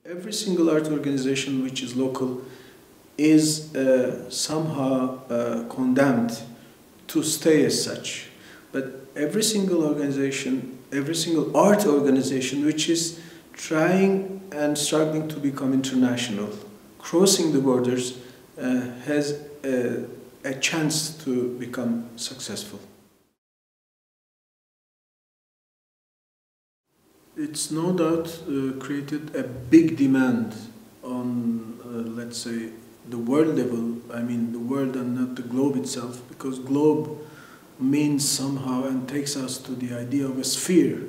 Every single art organization which is local is somehow condemned to stay as such. But every single organization, every single art organization which is trying and struggling to become international, crossing the borders, has a chance to become successful. It's no doubt created a big demand on, let's say, the world level. I mean the world and not the globe itself, because globe means somehow and takes us to the idea of a sphere,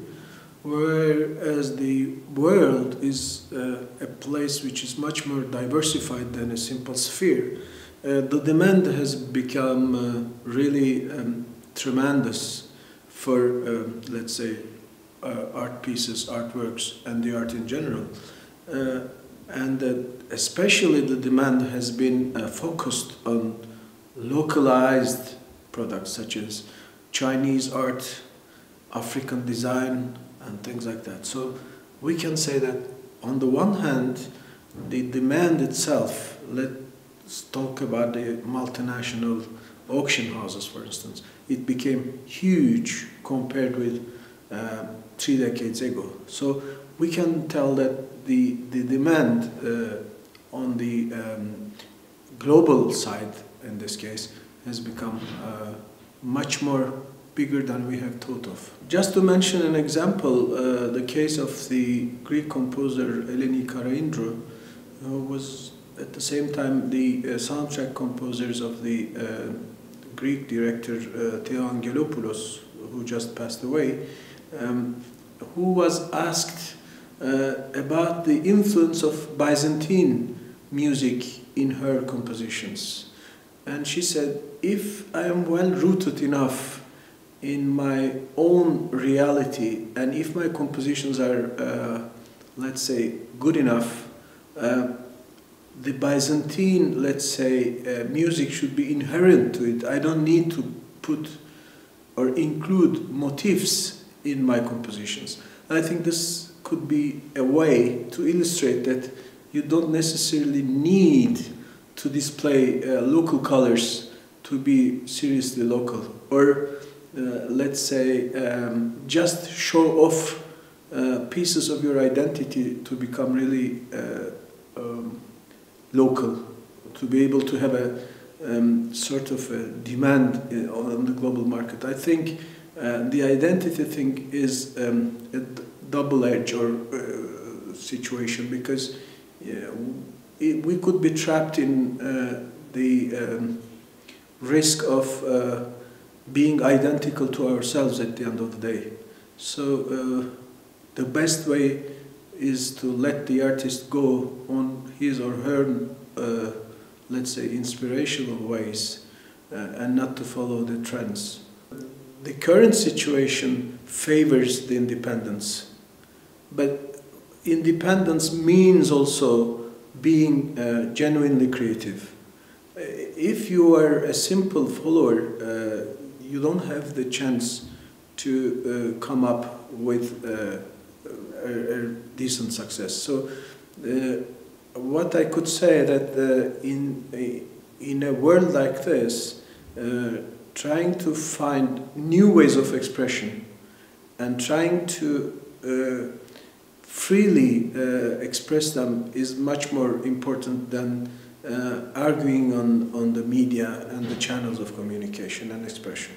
whereas the world is a place which is much more diversified than a simple sphere. The demand has become really tremendous for, let's say, art pieces, artworks, and the art in general. And especially the demand has been focused on localized products such as Chinese art, African design, and things like that. So we can say that on the one hand, the demand itself, let's talk about the multinational auction houses, for instance, it became huge compared with 3 decades ago. So we can tell that the demand on the global side, in this case, has become much more bigger than we have thought of. Just to mention an example, the case of the Greek composer Eleni Karaindrou, who was at the same time the soundtrack composers of the Greek director Theo Angelopoulos, who just passed away, who was asked about the influence of Byzantine music in her compositions. And she said, if I am well rooted enough in my own reality, and if my compositions are, let's say, good enough, the Byzantine, let's say, music should be inherent to it. I don't need to put or include motifs in my compositions. I think this could be a way to illustrate that you don't necessarily need to display local colors to be seriously local, or let's say just show off pieces of your identity to become really local, to be able to have a sort of a demand on the global market. I think the identity thing is a double-edged situation, because we could be trapped in the risk of being identical to ourselves at the end of the day. So the best way is to let the artist go on his or her, let's say, inspirational ways, and not to follow the trends. The current situation favors the independence, but independence means also being genuinely creative. If you are a simple follower, you don't have the chance to come up with a decent success. So what I could say that in a world like this, trying to find new ways of expression and trying to freely express them is much more important than arguing on the media and the channels of communication and expression.